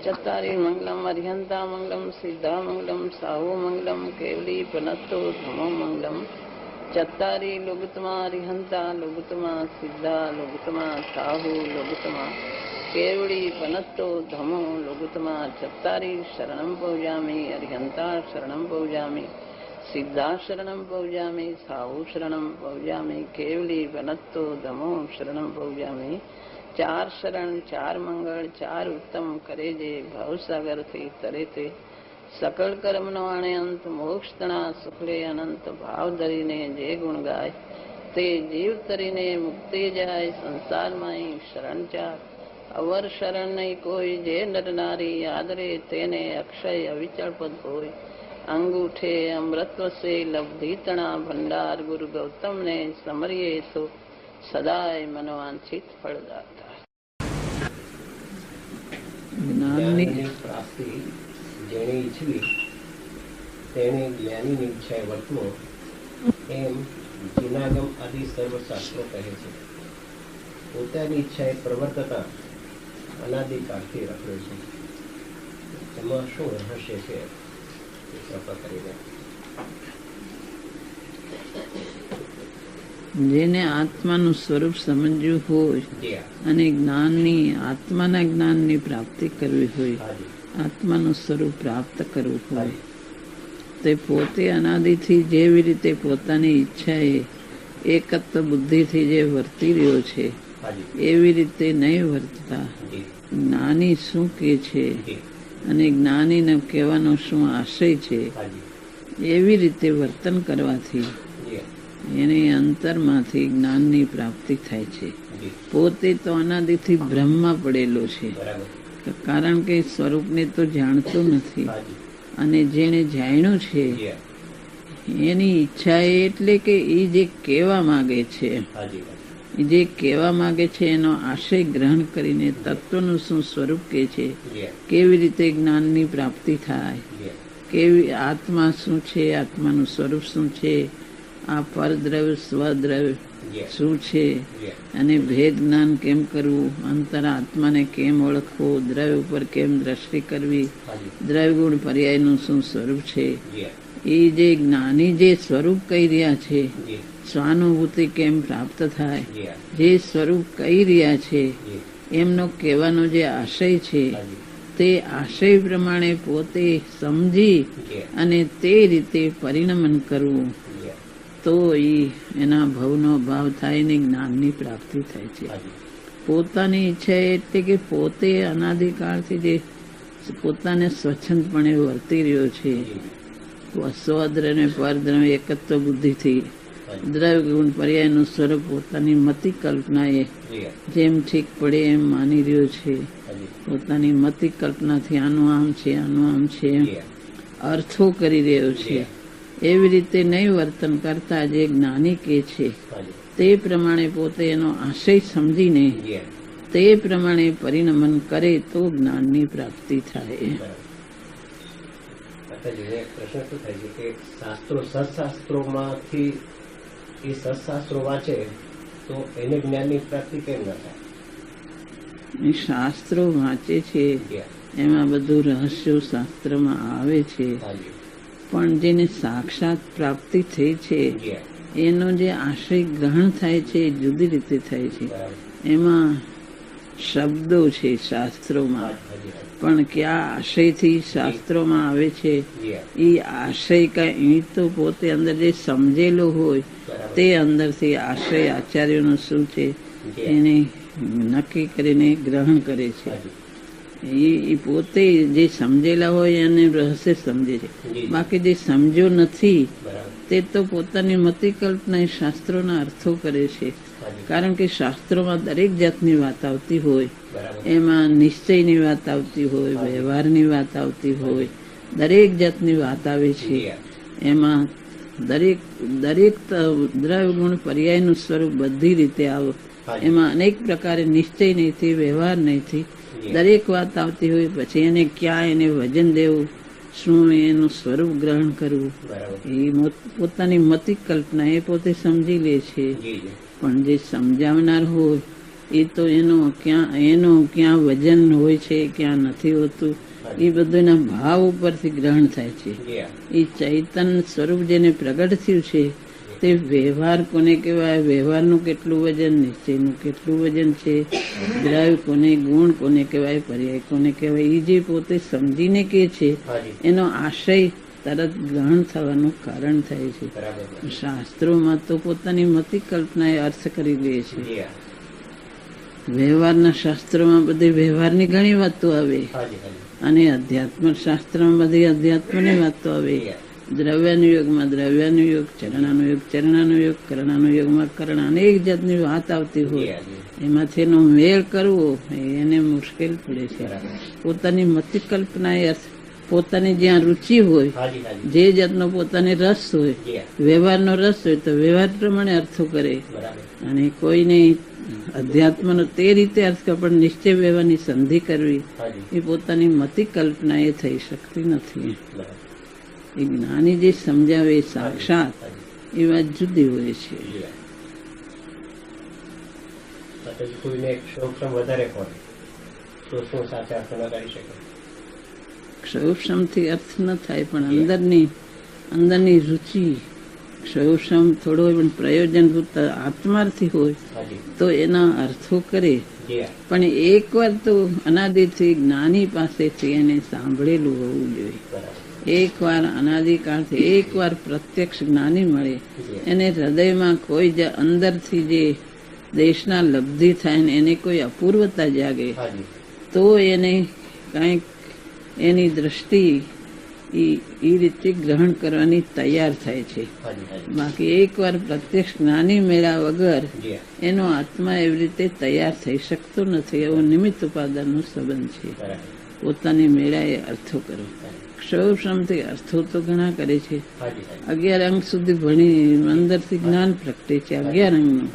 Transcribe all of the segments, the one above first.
चत्तारि मंगलम अर्हंता मंगलम सिद्धा मंगलम साहू मंगलम केवली पनत्तो धमो मंगलम चत्तारि लुगतमा अर्हंता लुगतमा सिद्धा लुगतमा साहू लुगतमा केवली पनत्तो धमो लुगतमा चत्तारि शरणं पौजामि अर्हंता शरणं पौजामि सिद्धा शरणं पौजामि साहू शरणं पौजामि केवली पनत्तो धमो शरणं पौजामि चार शरण चार मंगल चार उत्तम करे जे भवसागर थी तरे ते सकल कर्म नो आणे अंत मोक्ष तना सुखले अनंत भाव धरीने जे गुण गाय ते जीव तरीने मुक्ति जाय संसार माई शरण चार अवर शरण नहीं कोई जे नर नारी आदरे तेने अक्षय अविचल पद होय अंगूठे अमृतव से लब्धि तना भंडार गुरु गौतम ने समरिये सो सदाय मनोवांछित फलदाता જ્ઞાનની પ્રાપ્તિ જેણે ઈચ્છવી તેણે જ્ઞાનીની ઈચ્છાએ વર્તવો એમ જીનાગમ આદિ સર્વશાસ્ત્રો કહે છે. પોતાની ઈચ્છાએ પ્રવર્તતા અનાદિકાળથી રખડે છે. એમાં શું રહસ્ય છે કૃપા કરીને. જેને આત્માનું સ્વરૂપ સમજવું હોય અને જ્ઞાનની આત્માના જ્ઞાનની પ્રાપ્તિ કરવી હોય, આત્માનું સ્વરૂપ પ્રાપ્ત કરવું હોય, તે પોતે અનાદિથી જેવી રીતે પોતાની ઈચ્છાએ એકત્વ બુદ્ધિથી જે વર્તી રહ્યો છે એવી રીતે નહીં વર્તતા જ્ઞાની શું કહે છે અને જ્ઞાનીને કહેવાનો શું આશય છે એવી રીતે વર્તન કરવાથી એની અંતરમાંથી જ્ઞાનની પ્રાપ્તિ થાય છે. પોતે તો અનાદિથી બ્રહ્મમાં પડેલો છે, કારણ કે સ્વરૂપને તો જાણતો નથી. અને જેને જાણ્યું છે એની ઈચ્છા એટલે કે એ જે કહેવા માંગે છે, જે કહેવા માંગે છે એનો આશય ગ્રહણ કરીને તત્વનું શું સ્વરૂપ કે છે, કેવી રીતે જ્ઞાનની પ્રાપ્તિ થાય, કેવી આત્મા શું છે, આત્માનું સ્વરૂપ શું છે, આ પરદ્રવ્ય સ્વદ્રવ્ય શું છે અને ભેદ જ્ઞાન કેમ કરવું, અંતર આત્માને કેમ ઓળખવો, દ્રવ્ય ઉપર કેમ દ્રષ્ટિ કરવી, દ્રવ્ય ગુણ પર્યાયનું શું સ્વરૂપ છે, એ જે જ્ઞાની જે સ્વરૂપ કહી રહ્યા છે, સ્વાનુભૂતિ કેમ પ્રાપ્ત થાય, જે સ્વરૂપ કહી રહ્યા છે એમનો કહેવાનો જે આશય છે તે આશય પ્રમાણે પોતે સમજી અને તે રીતે પરિણમન કરવું તો એના ભવનો ભાવ થાય ને જ્ઞાનની પ્રાપ્તિ થાય છે. પોતાની ઈચ્છા એટલે કે પોતે અનાદિકાળથી જે પોતાને સ્વચ્છંદપણે વર્તી રહ્યો છે, સ્વદ્રવ્ય ને પરદ્રવ્ય એકત્વ બુદ્ધિથી દ્રવ્ય ગુણ પર્યાયનું સ્વરૂપ પોતાની મતિ કલ્પનાએ જેમ ઠીક પડે એમ માની રહ્યો છે, પોતાની મતિ કલ્પનાથી આનું આમ છે આનું આમ છે અર્થો કરી રહ્યો છે, એવી રીતે નહીં વર્તન કરતા જે જ્ઞાની કે છે તે પ્રમાણે પોતે એનો આશય સમજીને તે પ્રમાણે પરિણમન કરે તો જ્ઞાનની પ્રાપ્તિ થાય. પ્રશ્ન શું થાય છે કે શાસ્ત્રો સત્શાસ્ત્રોમાંથી એ સત્શાસ્ત્રો વાંચે તો એને જ્ઞાનની પ્રાપ્તિ કેમ ન થાય? શાસ્ત્રો વાંચે છે એમાં બધું રહસ્યો શાસ્ત્રમાં આવે છે, પણ જેને સાક્ષાત પ્રાપ્તિ થઈ છે એનો જે આશય ગ્રહણ થાય છે એ જુદી રીતે થાય છે. એમાં શબ્દો છે શાસ્ત્રોમાં, પણ કયા આશયથી શાસ્ત્રોમાં આવે છે એ આશય કઈ તો પોતે અંદર જે સમજેલો હોય તે અંદરથી આશય આચાર્યનો શું છે એને નક્કી કરીને ગ્રહણ કરે છે. એ પોતે જે સમજેલા હોય એને રહસ્ય સમજે છે, બાકી જે સમજ્યો નથી તે તો પોતાની મતિ કલ્પના શાસ્ત્રોના અર્થો કરે છે. કારણ કે શાસ્ત્રોમાં દરેક જાતની વાત આવતી હોય, એમાં નિશ્ચયની વાત આવતી હોય, વ્યવહારની વાત આવતી હોય, દરેક જાતની વાત આવે છે. એમાં દરેક દ્રવ્ય ગુણ પર્યાયનું સ્વરૂપ બધી રીતે આવે, એમાં અનેક પ્રકારે નિશ્ચય નહીંથી વ્યવહાર નહીંથી દરેક વાત આવતી હોય. પછી એને ક્યાં એને વજન દેવું, શું એનું સ્વરૂપ ગ્રહણ કરવું, એ પોતાની મતિ કલ્પના એ પોતે સમજી લે છે. પણ જે સમજાવનાર હોય એ તો એનું ક્યાં વજન હોય છે, ક્યાં નથી હોતું, એ બધું એના ભાવ ઉપરથી ગ્રહણ થાય છે. એ ચૈતન સ્વરૂપ જેને પ્રગટ થયું છે તે વ્યવહાર કોને કહેવાય, વ્યવહારનું કેટલું વજન, નિશ્ચયનું કેટલું વજન છે, દ્રવ્ય કોને, ગુણ કોને કહેવાય, પર્યાય કોને કહેવાય, એ જે પોતે સમજીને કે છે એનો આશય તરત ગ્રહણ થવાનું કારણ થાય છે. શાસ્ત્રોમાં તો પોતાની મતિ કલ્પના એ અર્થ કરી લે છે. વ્યવહારના શાસ્ત્રોમાં બધી વ્યવહારની ઘણી વાતો આવે અને અધ્યાત્મ શાસ્ત્રમાં બધી અધ્યાત્મની વાતો આવે. દ્રવ્યાનુયોગમાં દ્રવ્યાનુયોગ, ચરણાનુયોગ ચરણાનુયોગ, કરણાનુયોગમાં કરણ, અનેક જાતની વાત આવતી હોય. એમાંથી એનો મેળ કરવો એને મુશ્કેલ પડે છે. પોતાની મતિ કલ્પના એ અર્થ, પોતાની જ્યાં રુચિ હોય, જે જાતનો પોતાને રસ હોય, વ્યવહારનો રસ હોય તો વ્યવહાર પ્રમાણે અર્થો કરે. અને કોઈને અધ્યાત્મનો તે રીતે અર્થ કરે, પણ નિશ્ચય વ્યવહારની સંધિ કરવી એ પોતાની મતિ કલ્પના એ થઈ શકતી નથી. એ જ્ઞાની જે સમજાવે સાક્ષાત એ વાત જુદી હોય છે. ક્ષૌષમથી અર્થ ન થાય, પણ અંદરની રુચિ ક્ષૌષમ થોડો હોય પણ પ્રયોજનભૂત આત્માર્થી હોય તો એના અર્થો કરે. પણ એકવાર તો અનાદિથી જ્ઞાની પાસેથી એને સાંભળેલું હોવું જોઈએ. એકવાર અનાદિકાળથી એકવાર પ્રત્યક્ષ જ્ઞાની મળે, એને હૃદયમાં કોઈ અંદરથી જે દેશના લબ્ધિ થાય ને એને કોઈ અપૂર્વતા જાગે તો એને કંઈક એની દ્રષ્ટિ એ રીતે ગ્રહણ કરવાની તૈયાર થાય છે. બાકી એકવાર પ્રત્યક્ષ જ્ઞાની મેળા વગર એનો આત્મા એવી રીતે તૈયાર થઈ શકતો નથી. એવો નિમિત્ત ઉપાદાનનો સંબંધ છે. પોતાની મેળાએ અર્થો કરો. ક્ષૌષમથી અર્થો તો ઘણા કરે છે. 11 અંગ સુધી ભણી અંદરથી જ્ઞાન પ્રગટે છે 11 અંગનું,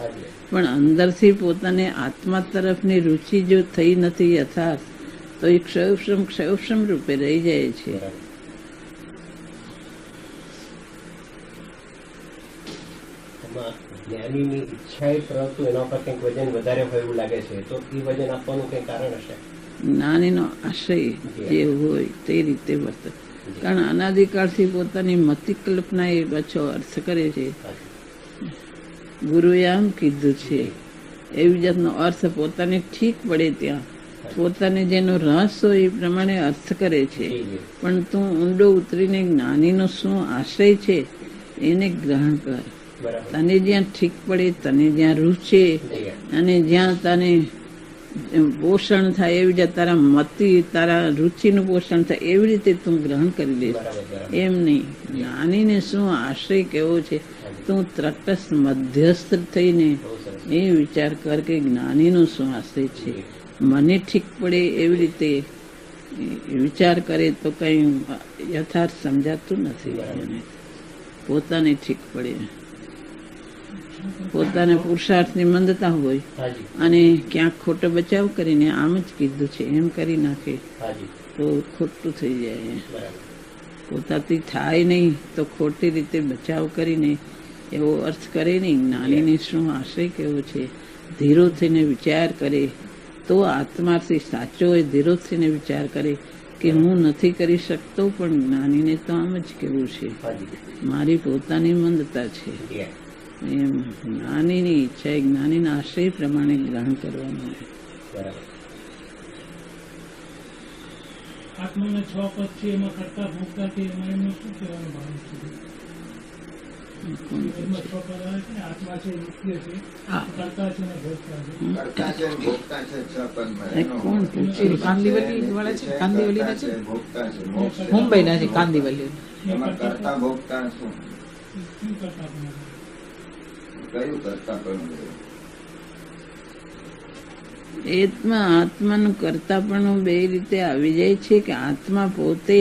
પણ અંદરથી પોતાને આત્મા તરફની રુચિ જો થઈ નથી યથાર્થ તો એ ક્ષૌષમ રૂપે રહી જાય છે. જ્ઞાનીની ઈચ્છાએ પરંતુ એના પર કંઈક વજન વધારે હોય એવું લાગે છે, તો એ વજન આપવાનું કંઈ કારણ હશે? જ્ઞાનીનો આશય જે હોય તે રીતે વર્તે. કારણ અનાદિકાળથી પોતાની મતિ કલ્પના એ પાછો અર્થ કરે છે. ગુરુએ આમ કીધું છે એવી જાતનો અર્થ પોતાને ઠીક પડે ત્યાં પોતાને જેનો રસ હોય એ પ્રમાણે અર્થ કરે છે. પણ તું ઊંડો ઉતરીને જ્ઞાનીનો શું આશય છે એને ગ્રહણ કર. તને જ્યાં ઠીક પડે, તને જ્યાં રૂચે અને જ્યાં તને પોષણ થાય એવી રીતે તારા મતિ તારા રુચિનું પોષણ થાય એવી રીતે તું ગ્રહણ કરી લે. એમ નહીં, જ્ઞાનીને શું આશય કેવો છે તું તટસ્થ મધ્યસ્થ થઈને એ વિચાર કર કે જ્ઞાનીનો શું આશય છે. મને ઠીક પડે એવી રીતે વિચાર કરે તો કઈ યથાર્થ સમજાતું નથી. પોતાને ઠીક પડે, પોતાને પુરુષાર્થની મંદતા હોય અને ક્યાંક ખોટો બચાવ કરીને આમ જ કીધું છે એમ કરી નાખે તો ખોટું થઈ જાય. પોતાથી થાય નહીં તો ખોટી રીતે બચાવ કરીને એવો અર્થ કરે નહીં. જ્ઞાનીને શું આશય કેવો છે ધીરો થઈને વિચાર કરે તો આત્માથી સાચો હોય, ધીરો થઈને વિચાર કરે કે હું નથી કરી શકતો પણ જ્ઞાનીને તો આમ જ કેવું છે, મારી પોતાની મંદતા છે. એમ જ્ઞાનીની ઈચ્છા એ જ્ઞાનીના આશય પ્રમાણે ગ્રહણ કરવાનું. આત્માના 6 પદ છે એમાં કરતા ભોગતા છે એમાં એમનું શું કહેવાનું ભાવ છે? એમાં 6 પદ આવે છે ને, આત્મા છે, નિત્ય છે, કરતા છે ને ભોગતા છે. કરતા છે ભોગતા છે 6 પદમાં. કોણ પૂછે? કાંદીવલી વાળા છે, કાંદીવલીના છે, ભોગતા છે, મોક્ષ છે. મુંબઈના છે કાંદીવલી. એમાં કરતા ભોગતા શું શું કરતા પણ કયું કરતા પણ આત્માનું કરતાપણું બે રીતે આવી જાય છે કે આત્મા પોતે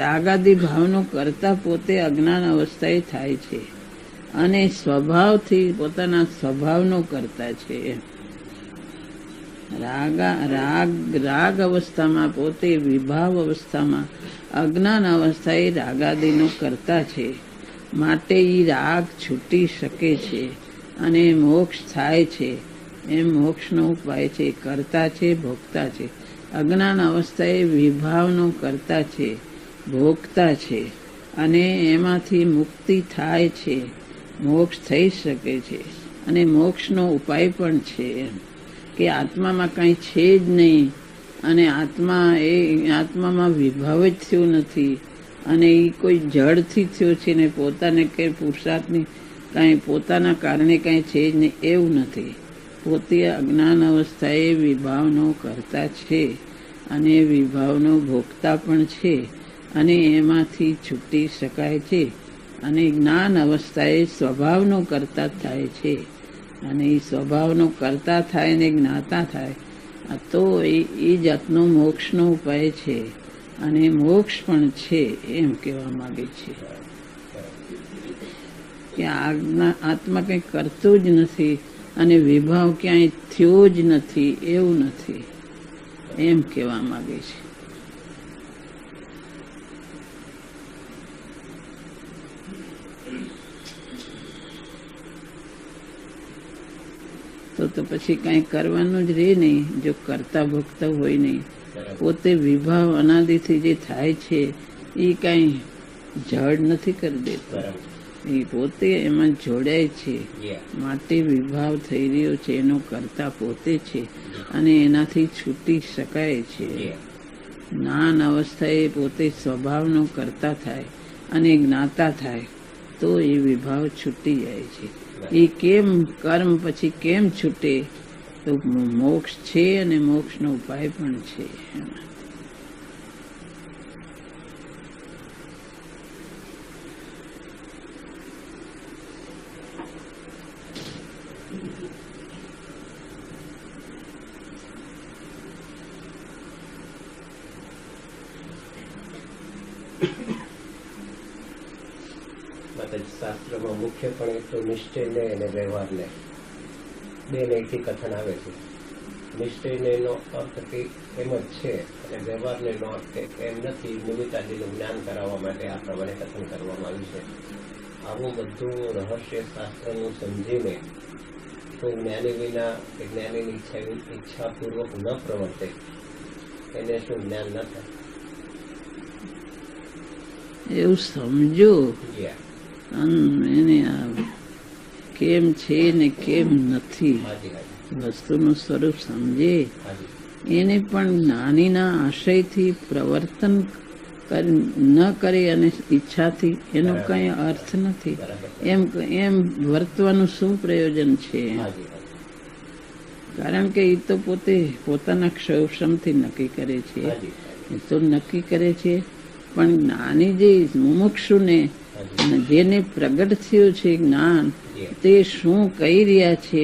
રાગાદી ભાવનો કરતા પોતે અજ્ઞાન અવસ્થાએ થાય છે અને સ્વભાવથી પોતાના સ્વભાવનો કરતા છે. રાગ અવસ્થામાં પોતે વિભાવ અવસ્થામાં અજ્ઞાન અવસ્થાએ રાગાદીનો કરતા છે. માટે એ રાગ છૂટી શકે છે અને મોક્ષ થાય છે એમ મોક્ષનો ઉપાય છે, કર્તા છે, ભોગતા છે. અજ્ઞાન અવસ્થા એ વિભાવનો કર્તા છે, ભોગતા છે, અને એમાંથી મુક્તિ થાય છે, મોક્ષ થઈ શકે છે. અને મોક્ષનો ઉપાય પણ છે એમ કે આત્મામાં કંઈ છે જ નહીં, અને આત્મામાં વિભાવ જ થયો નથી, અને એ કોઈ જળથી થયો છે ને પોતાને કંઈ પુરુષાર્થની કાંઈ પોતાના કારણે કાંઈ છે જ નહીં એવું નથી. પોતે અજ્ઞાન અવસ્થાએ વિભાવનો કરતા છે અને વિભાવનો ભોગતા પણ છે, અને એમાંથી છૂટી શકાય છે. અને જ્ઞાન અવસ્થાએ સ્વભાવનો કરતા થાય છે, અને એ સ્વભાવનો કરતા થાય ને જ્ઞાતા થાય તો એ જાતનો મોક્ષનો ઉપાય છે, અને મોક્ષ પણ છે એમ કહેવા માંગે છે કે આત્મા કંઈ કરતું જ નથી અને વિભાવ ક્યાંય થયો જ નથી એવું નથી એમ કહેવા માંગે છે. તો પછી કાંઈ કરવાનું જ રહે નહીં જો કરતા ભોગતા હોય નહીં. પોતે વિભાવ અનાદિથી જે થાય છે એ કાંઈ જડ નથી કરી દેતો, એ પોતે એમાં જોડાય છે, માટે વિભાવ થઈ રહ્યો છે એનો કરતા પોતે છે, અને એનાથી છૂટી શકાય છે. જ્ઞાન અવસ્થાએ પોતે સ્વભાવનો કરતા થાય અને જ્ઞાતા થાય તો એ વિભાવ છૂટી જાય છે. એ કેમ કર્મ પછી કેમ છૂટે તો મોક્ષ છે અને મોક્ષનો ઉપાય પણ છે. શાસ્ત્રમાં મુખ્યપણે તો નિશ્ચયને અને વ્યવહારને બે નૈતિક કથન આવે છે. નિશ્ચયનો અર્થ એમ જ છે અને વ્યવહારનો અર્થ એમ નથી. નિમિત્તાદિનું જ્ઞાન કરાવવા માટે આ પ્રમાણે કથન કરવામાં આવ્યું છે. આવું બધું રહસ્ય શાસ્ત્રનું સમજીને કોઈ જ્ઞાની વિના જ્ઞાનીની ઈચ્છાપૂર્વક ન પ્રવર્તે એને શું જ્ઞાન ન થાય એવું સમજો. એને કેમ છે ને કેમ નથી વસ્તુનું સ્વરૂપ સમજે એને પણ જ્ઞાનીના આશયથી પ્રવર્તન ન કરે અને ઈચ્છાથી એનો કઈ અર્થ નથી. એમ વર્તવાનું શું પ્રયોજન છે? કારણ કે એ તો પોતે પોતાના ક્ષમથી નક્કી કરે છે. એ તો નક્કી કરે છે, પણ જ્ઞાની જે મુમુક્ષુને જેને પ્રગટ થયું છે જ્ઞાન, તે શું કહી રહ્યા છે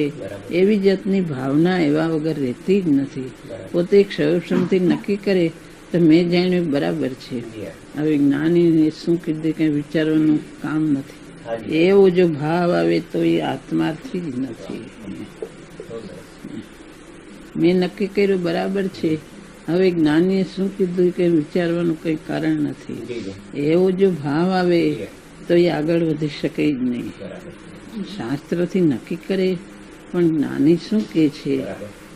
એવી જાતની ભાવના એવા વગર રહેતી જ નથી. પોતે ક્ષમથી નક્કી કરે તો મેં જાણ્યું બરાબર છે. હવે જ્ઞાની શું કીધું કઈ વિચારવાનું કામ નથી. એવો જો ભાવ આવે તો એ આત્માથી જ નથી. મેં નક્કી કર્યું બરાબર છે, હવે જ્ઞાનીએ શું કીધું કે વિચારવાનું કઈ કારણ નથી. એવો જો ભાવ આવે તો એ આગળ વધી શકે જ નહીં. શાસ્ત્રથી નક્કી કરે પણ જ્ઞાની શું કે છે,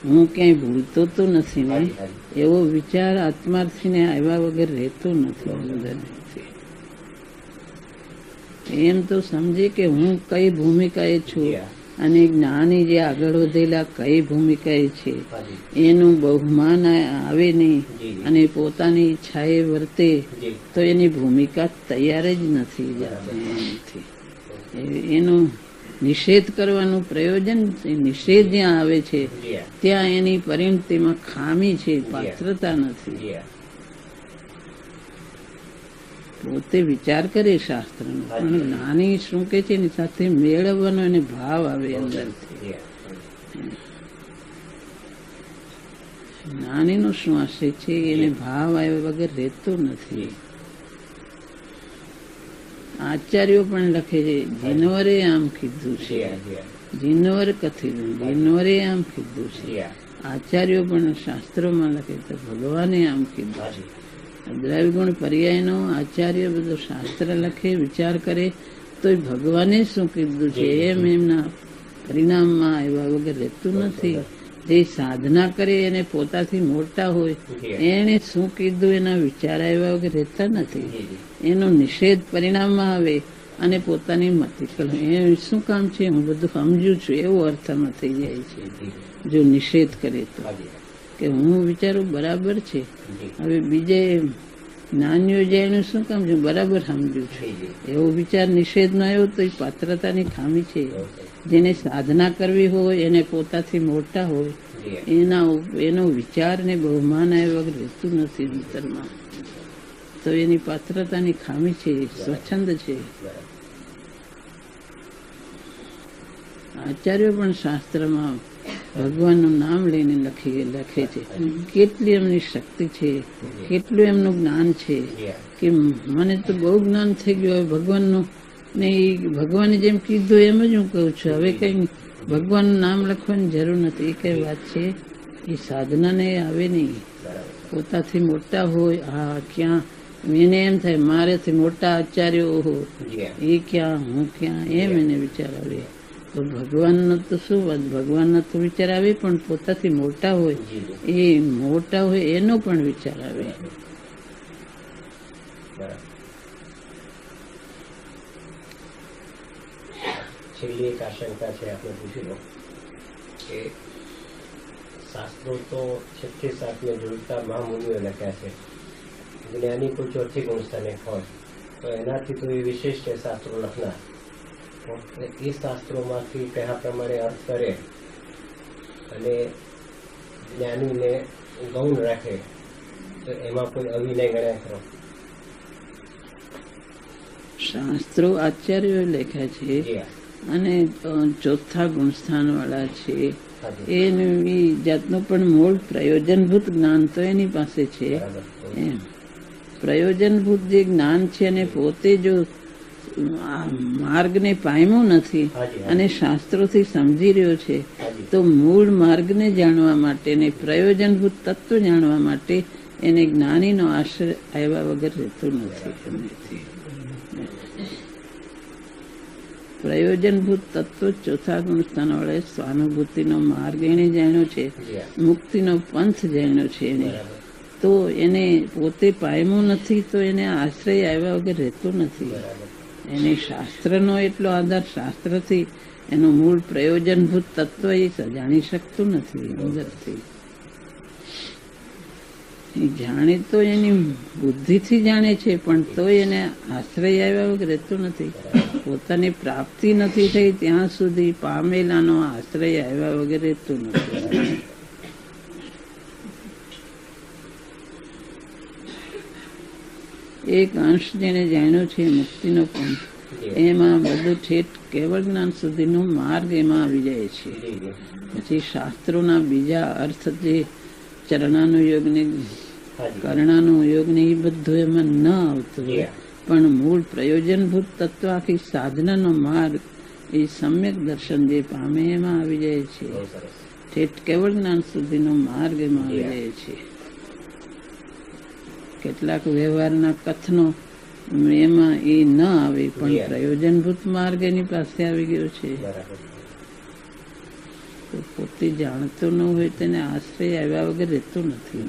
હું ક્યાંય ભૂલતો તો નથી ને એવો વિચાર આત્માર્થી ને આવ્યા વગર રહેતો નથી. એમ તો સમજે કે હું કઈ ભૂમિકાએ છું અને જ્ઞાની જે આગળ વધેલા કઈ ભૂમિકાએ છે એનું બહુમાન આવે નહીં અને પોતાની ઈચ્છાએ વર્તે તો એની ભૂમિકા તૈયાર જ નથી. એનો નિષેધ કરવાનું પ્રયોજન, નિષેધ જ્યાં આવે છે ત્યાં એની પરિણતિમાં ખામી છે, પાત્રતા નથી. પોતે વિચાર કરે શાસ્ત્રનો, પણ જ્ઞાની શું કે છે એની સાથે મેળવવાનો એને ભાવ આવે અંદરથી. જ્ઞાનીનો શું આશય છે એને ભાવ આવ્યા વગર રહેતો નથી. આચાર્યો પણ લખે છે, જીનવરે આમ કીધું છે, જીનવર કથીધું, જીનવરે આમ કીધું છે. આચાર્યો પણ શાસ્ત્રોમાં લખે તો ભગવાને આમ કીધું છે. દ્રવ્યગુણ પર્યાયનો આચાર્ય બધો શાસ્ત્ર લખે, વિચાર કરે તો ભગવાને શું કીધું છે એમ એમના પરિણામમાં આવ્યા વગર રહેતું નથી. જે સાધના કરે એને પોતાથી મોટા હોય એને શું કીધું એના વિચાર આવ્યા વગર રહેતા નથી. એનો નિષેધ પરિણામમાં આવે અને પોતાની મતિ એ શું કામ છે હું બધું સમજુ છું એવો અર્થમાં થઈ જાય છે. જો નિષેધ કરે તો કે હું વિચારું બરાબર છે, હવે બીજે જ્ઞાનીઓ જાણ્યું શું કામ છે બરાબર સમજુ છું એવો વિચાર નિષેધ નો આવ્યો તો એ પાત્રતાની ખામી છે. જેને સાધના કરવી હોય એને પોતાથી મોટા હોય એનો વિચાર ને બહુમાન આવ્યા વગર રહેતું નથી અંતરમાં, તો એની પાત્રતાની ખામી છે, સ્વચ્છંદ છે. આચાર્યો પણ શાસ્ત્રમાં ભગવાનનું નામ લઈને લખે છે. કેટલી એમની શક્તિ છે, કેટલું એમનું જ્ઞાન છે કે મને તો બહુ જ્ઞાન થઈ ગયું ભગવાનનું ને ભગવાને જેમ કીધું એમ જ હું કહું છું. હવે કઈ ભગવાનનું નામ લખવાની જરૂર નથી. એ કઈ વાત છે એ સાધનાને આવે નહીં. પોતાથી મોટા હોય હા ક્યાં એને એમ થાય મારેથી મોટા આચાર્યો હોય એ ક્યાં હું ક્યાં એમ એને વિચાર આવે. તો ભગવાનનો તો શું વાત, ભગવાનનો તો વિચાર આવે પણ પોતાથી મોટા હોય એ મોટા હોય એનો પણ વિચાર આવે. છેલ્લી એક આશંકા છે આપણે પૂછી લો કે શાસ્ત્રો તો 36 ને જોડતા મહામુનિઓ લખ્યા છે. જ્ઞાની કોઈ ચોથી ગુણસ્થાને હોય તો એનાથી તો એ વિશેષ છે શાસ્ત્રો લખનાર. એ શાસ્ત્રોમાંથી કયા પ્રમાણે અર્થ કરે અને જ્ઞાનીને ગૌણ રાખે તો એમાં કોઈ અવિનય ગણાય ખરો? શાસ્ત્રો આચાર્યો લખ્યા છે અને ચોથા ગુણસ્થાન વાળા છે. એનું જાતનું પણ મૂળ પ્રયોજનભૂત જ્ઞાન તો એની પાસે છે. એમ પ્રયોજનભૂત જે જ્ઞાન છે અને પોતે જો માર્ગને પામ્યો નથી અને શાસ્ત્રોથી સમજી રહ્યો છે તો મૂળ માર્ગને જાણવા માટે ને પ્રયોજનભૂત તત્વ જાણવા માટે એને જ્ઞાનીનો આશ્રય આવ્યા વગર રહેતું નથી. પ્રયોજનભૂત તત્વ ચોથા ગુણસ્થાન વાળા સ્વાનુભૂતિનો માર્ગ એને જાણ્યો છે, મુક્તિનો પંથ જાણ્યો છે એને, તો એને પોતે પામ્યો નથી તો એને આશ્રય આવ્યા વગર રહેતો નથી. એને શાસ્ત્રનો એટલો આધાર, શાસ્ત્રથી એનું મૂળ પ્રયોજનભૂત તત્વ એ જાણી શકતું નથી અંદરથી. એ જાણે તો એની બુદ્ધિથી જાણે છે પણ તો એને આશ્રય આવ્યા વગર રહેતો નથી. પોતાની પ્રાપ્તિ નથી થઈ ત્યાં સુધી પામેલાનો આશ્રય આવ્યા વગર રહેતો નથી. એક અંશ જેને જાણ્યો છે મુક્તિનો પંથ, એમાં બધું ઠેઠ કેવળ જ્ઞાન સુધીનો માર્ગ એમાં આવી જાય છે. પછી શાસ્ત્રોના બીજા અર્થ જે ચરણાનુયોગ ને કર્ણાનુયોગ ને એ બધું એમાં ન આવતું હોય પણ મૂળ પ્રયોજનભૂત તત્વ આખી સાધનાનો માર્ગ એ સમ્યક દર્શન જે પામે એમાં આવી જાય છે. ઠેઠ કેવળ જ્ઞાન સુધીનો માર્ગ એમાં આવી જાય છે. કેટલાક વ્યવહારના કથનો એમાં એ ન આવે પણ પ્રયોજનભૂત માર્ગ એની પાસે આવી ગયો છે. તો પોતે જાણતો ન હોય તેને આશ્રય આવ્યા વગર રહેતો નથી.